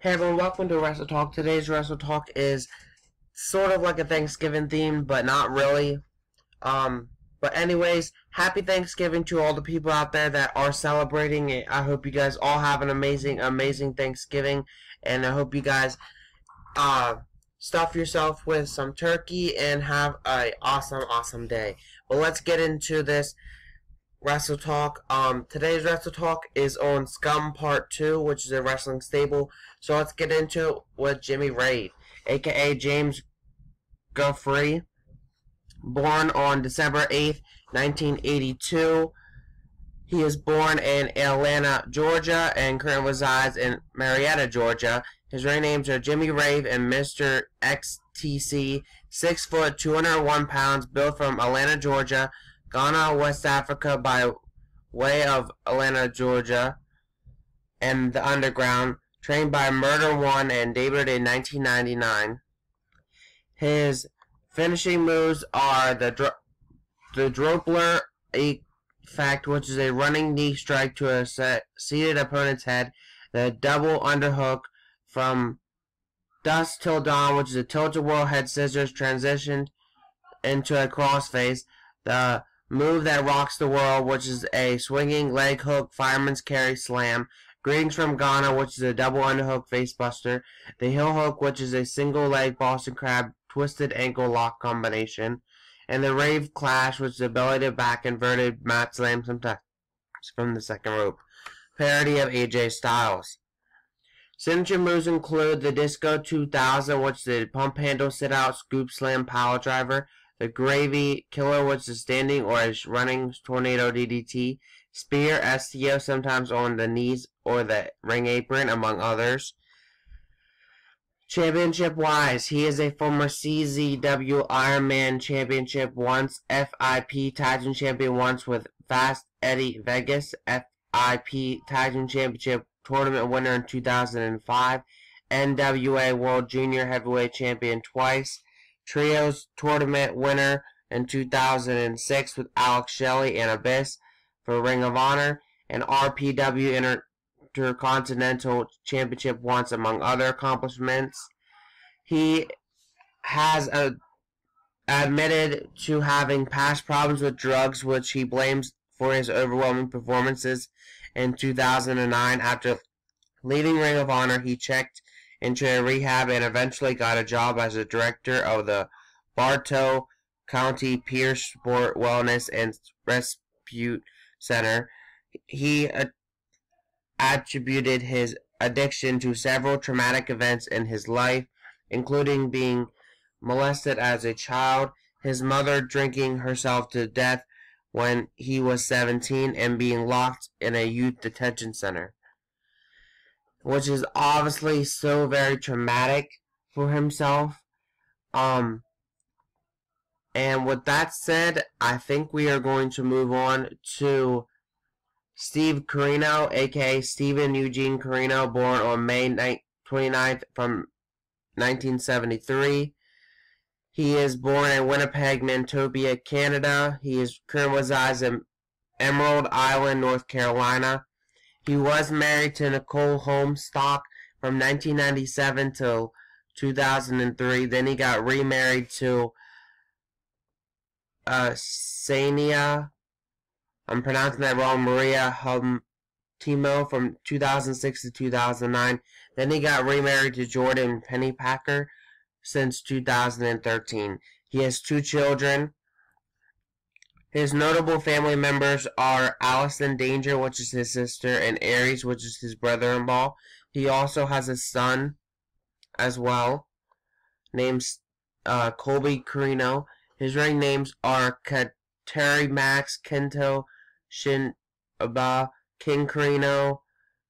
Hey everyone, welcome to Wrestletalk. Today's Wrestletalk is sort of like a Thanksgiving theme, but not really. But anyways, happy Thanksgiving to all the people out there that are celebrating it. I hope you guys all have an amazing Thanksgiving, and I hope you guys stuff yourself with some turkey and have an awesome day. But let's get into this Wrestletalk. Today's Wrestletalk is on s.c.u.m Part 2, which is a wrestling stable. So let's get into it with Jimmy Rave, aka James Guthrie, born on December 8th, 1982. He is born in Atlanta, Georgia, and currently resides in Marietta, Georgia. His real names are Jimmy Rave and Mr. XTC, 6 foot, 201 pounds, built from Atlanta, Georgia, Ghana, West Africa by way of Atlanta, Georgia, and the Underground, trained by Murder One and debuted in 1999. His finishing moves are the Dropler Effect, which is a running knee strike to a seated opponent's head, the double underhook from Dusk Till Dawn, which is a tilt-a-whirl head scissors transitioned into a crossface, the move that rocks the world, which is a swinging leg hook fireman's carry slam, Greetings from Ghana, which is a double underhook facebuster, the heel hook, which is a single leg Boston Crab twisted ankle lock combination, and the rave clash, which is the belly to back inverted mat slam sometimes from the second rope, parody of AJ Styles. Signature moves include the Disco 2000, which is a pump handle sit out scoop slam power driver, the Gravy Killer, which is standing or a running tornado DDT, Spear, s.c.u.m, sometimes on the knees or the ring apron, among others. Championship-wise, he is a former CZW Ironman Championship once, FIP Titan Champion once with Fast Eddie Vegas, FIP Titan Championship Tournament winner in 2005, NWA World Junior Heavyweight Champion twice, Trios Tournament winner in 2006 with Alex Shelley and Abyss for Ring of Honor, and RPW Intercontinental Championship once, among other accomplishments. He has admitted to having past problems with drugs, which he blames for his overwhelming performances in 2009. After leaving Ring of Honor, he checked into a rehab and eventually got a job as a director of the Bartow County Peer Sport Wellness and Respite Center. He attributed his addiction to several traumatic events in his life, including being molested as a child, his mother drinking herself to death when he was 17, and being locked in a youth detention center, which is obviously so very traumatic for himself. And with that said, I think we are going to move on to Steve Corino, aka Stephen Eugene Corino, born on May 29th from 1973. He is born in Winnipeg, Manitoba, Canada. He is currently resides in Emerald Island, North Carolina. He was married to Nicole Homestock from 1997 till 2003. Then he got remarried to Sania, I'm pronouncing that wrong, Maria Humtimo from 2006 to 2009. Then he got remarried to Jordan Pennypacker since 2013. He has 2 children. His notable family members are Allison Danger, which is his sister, and Aries, which is his brother-in-law. He also has a son as well, named Colby Corino. His ring names are Kateri Max, Kento, Shinaba, King Corino,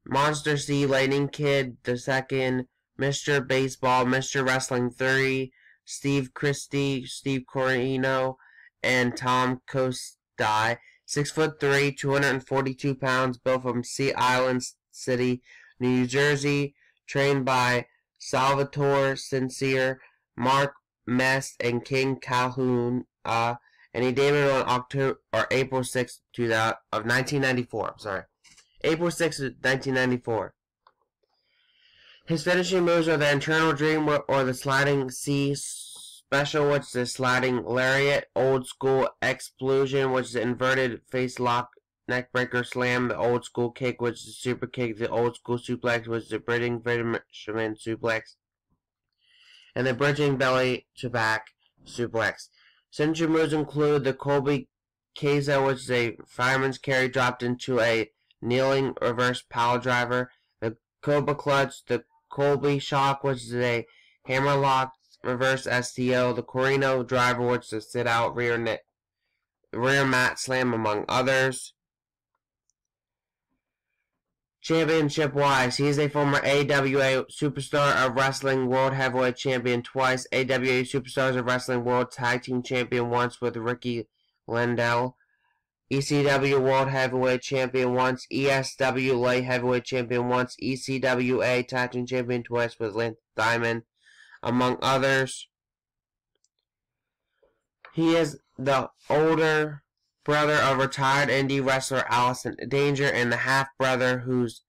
Monster C, Lightning Kid II, Mr. Baseball, Mr. Wrestling 3, Steve Christie, Steve Corino, and Tom Kostai. 6'3", 242 pounds, both from Sea Island City, New Jersey, trained by Salvatore Sincere, Mark Mest, and King Calhoun, and he debuted on April 6th, 1994. April 6th, 1994. His finishing moves are the internal dream or the sliding C special, which is a sliding lariat, old school explosion, which is the inverted face lock neckbreaker slam, the old school kick, which is a super kick, the old school suplex, which is a bridging fisherman suplex, and the bridging belly to back suplex. Signature moves include the Colby Keza, which is a fireman's carry dropped into a kneeling reverse pile driver, the Cobra Clutch, the Colby Shock, which is a hammerlock reverse STO, the Corino driver, which is a sit-out rear mat slam, among others. Championship-wise, he is a former AWA Superstar of Wrestling World Heavyweight Champion twice, AWA Superstars of Wrestling World Tag Team Champion once with Ricky Lindell, ECW World Heavyweight Champion once, ESW Light Heavyweight Champion once, ECWA Tag Team Champion twice with Lance Diamond, among others. He is the older brother of retired indie wrestler Allison Danger and the half-brother whose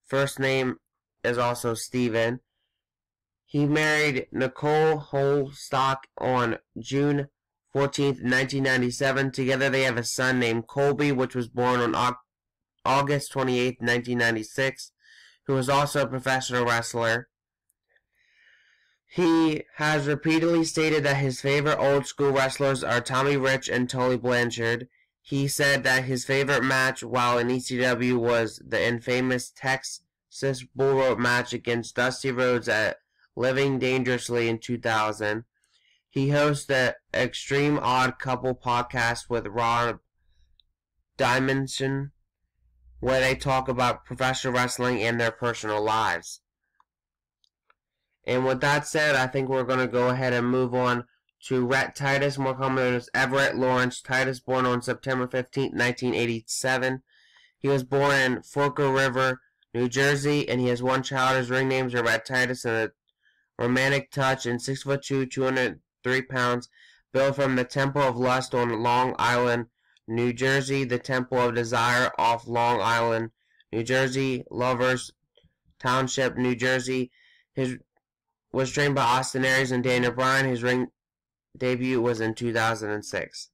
first name is also Steven. He married Nicole Holstock on June 14th, 1997. Together they have a son named Colby, which was born on August 28th, 1996, who is also a professional wrestler. He has repeatedly stated that his favorite old school wrestlers are Tommy Rich and Tully Blanchard. He said that his favorite match while in ECW was the infamous Texas Bull Rope match against Dusty Rhodes at Living Dangerously in 2000. He hosts the Extreme Odd Couple podcast with Rob Dimension, where they talk about professional wrestling and their personal lives. And with that said, I think we're going to go ahead and move on to Rhett Titus, more commonly known as Everett Lawrence Titus, born on September 15, 1987. He was born in Forked River, New Jersey, and he has one child. His ring names are Rhett Titus and a Romantic Touch, and 6'2", 203 pounds, built from the Temple of Lust on Long Island, New Jersey, the Temple of Desire off Long Island, New Jersey, Lovers Township, New Jersey. His was trained by Austin Aries and Daniel Bryan. His ring debut was in 2006.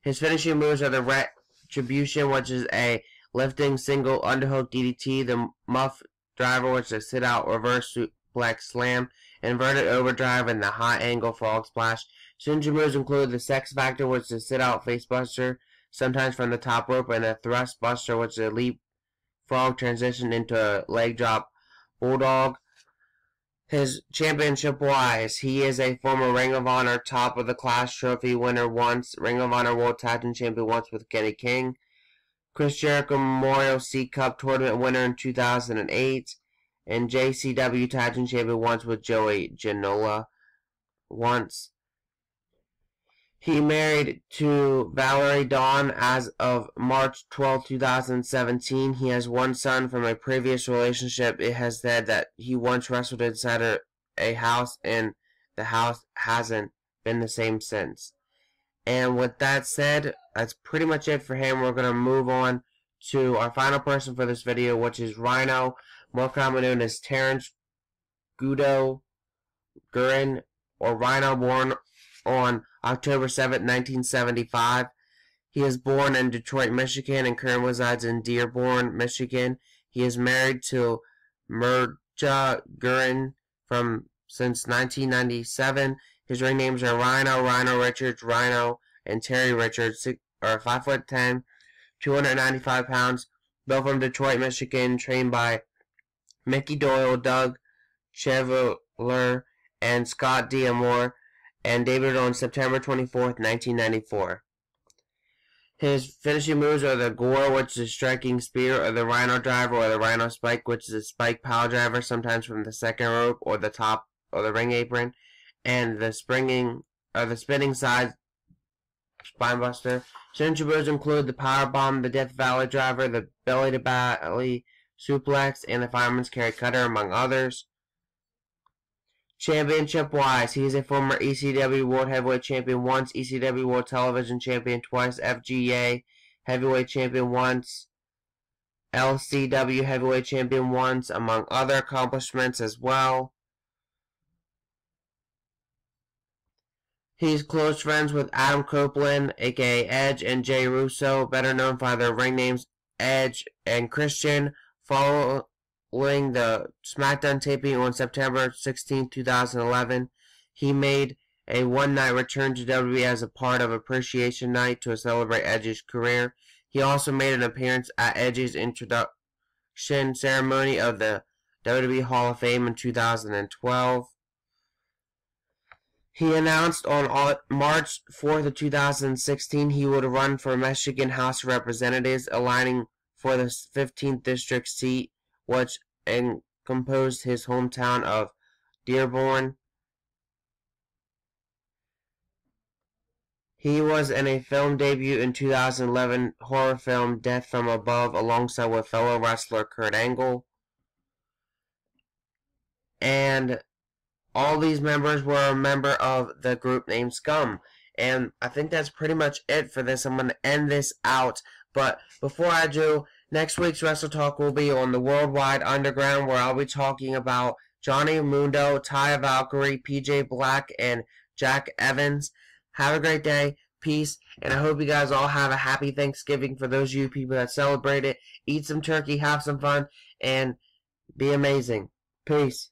His finishing moves are the Retribution, which is a lifting single underhook DDT, the Muff Driver, which is a sit-out reverse suplex slam, inverted overdrive, and the high angle frog splash. Signature moves include the Sex Factor, which is a sit-out face buster, sometimes from the top rope, and a thrust buster, which is a leap frog transition into a leg drop bulldog. His championship-wise, he is a former Ring of Honor Top of the Class trophy winner once, Ring of Honor World Tag Team Champion once with Kenny King, Chris Jericho Memorial C Cup Tournament winner in 2008, and JCW Tag Team Champion once with Joey Janela once. He married to Valerie Dawn as of March 12, 2017. He has one son from a previous relationship. It has said that he once wrestled inside a house, and the house hasn't been the same since. And with that said, that's pretty much it for him. We're going to move on to our final person for this video, which is Rhino, more commonly known as Terrence Guido Guerin, or Rhino, born on October 7, 1975. He is born in Detroit, Michigan, and currently resides in Dearborn, Michigan. He is married to Mirja Guerin since 1997. His ring names are Rhino, Rhino Richards, Rhino, and Terry Richards, 5'10", 295 pounds, built from Detroit, Michigan, trained by Mickey Doyle, Doug Chevalier, and Scott D'Amore, and debuted on September 24th, 1994. His finishing moves are the Gore, which is a striking spear, or the Rhino Driver, or the Rhino Spike, which is a spike power driver, sometimes from the second rope or the top or the ring apron, and the spinning side spinebuster. Signature moves include the Power Bomb, the Death Valley Driver, the Belly to Belly Suplex, and the Fireman's Carry Cutter, among others. Championship-wise, he is a former ECW World Heavyweight Champion once, ECW World Television Champion twice, FGA Heavyweight Champion once, LCW Heavyweight Champion once, among other accomplishments as well. He's close friends with Adam Copeland, aka Edge, and Jey Russo, better known by their ring names Edge and Christian. Following the SmackDown taping on September 16, 2011, he made a one-night return to WWE as a part of Appreciation Night to celebrate Edge's career. He also made an appearance at Edge's introduction ceremony of the WWE Hall of Fame in 2012. He announced on March 4th of 2016 he would run for Michigan House of Representatives, aligning for the 15th district seat, which encompassed his hometown of Dearborn. He was in a film debut in 2011 horror film Death from Above alongside with fellow wrestler Kurt Angle. And all these members were a member of the group named s.c.u.m. And I think that's pretty much it for this. I'm going to end this out. But before I do, next week's Wrestletalk will be on the Worldwide Underground, where I'll be talking about Johnny Mundo, Taya Valkyryie, PJ Black, and Jack Evans. Have a great day. Peace. And I hope you guys all have a happy Thanksgiving for those of you people that celebrate it. Eat some turkey, have some fun, and be amazing. Peace.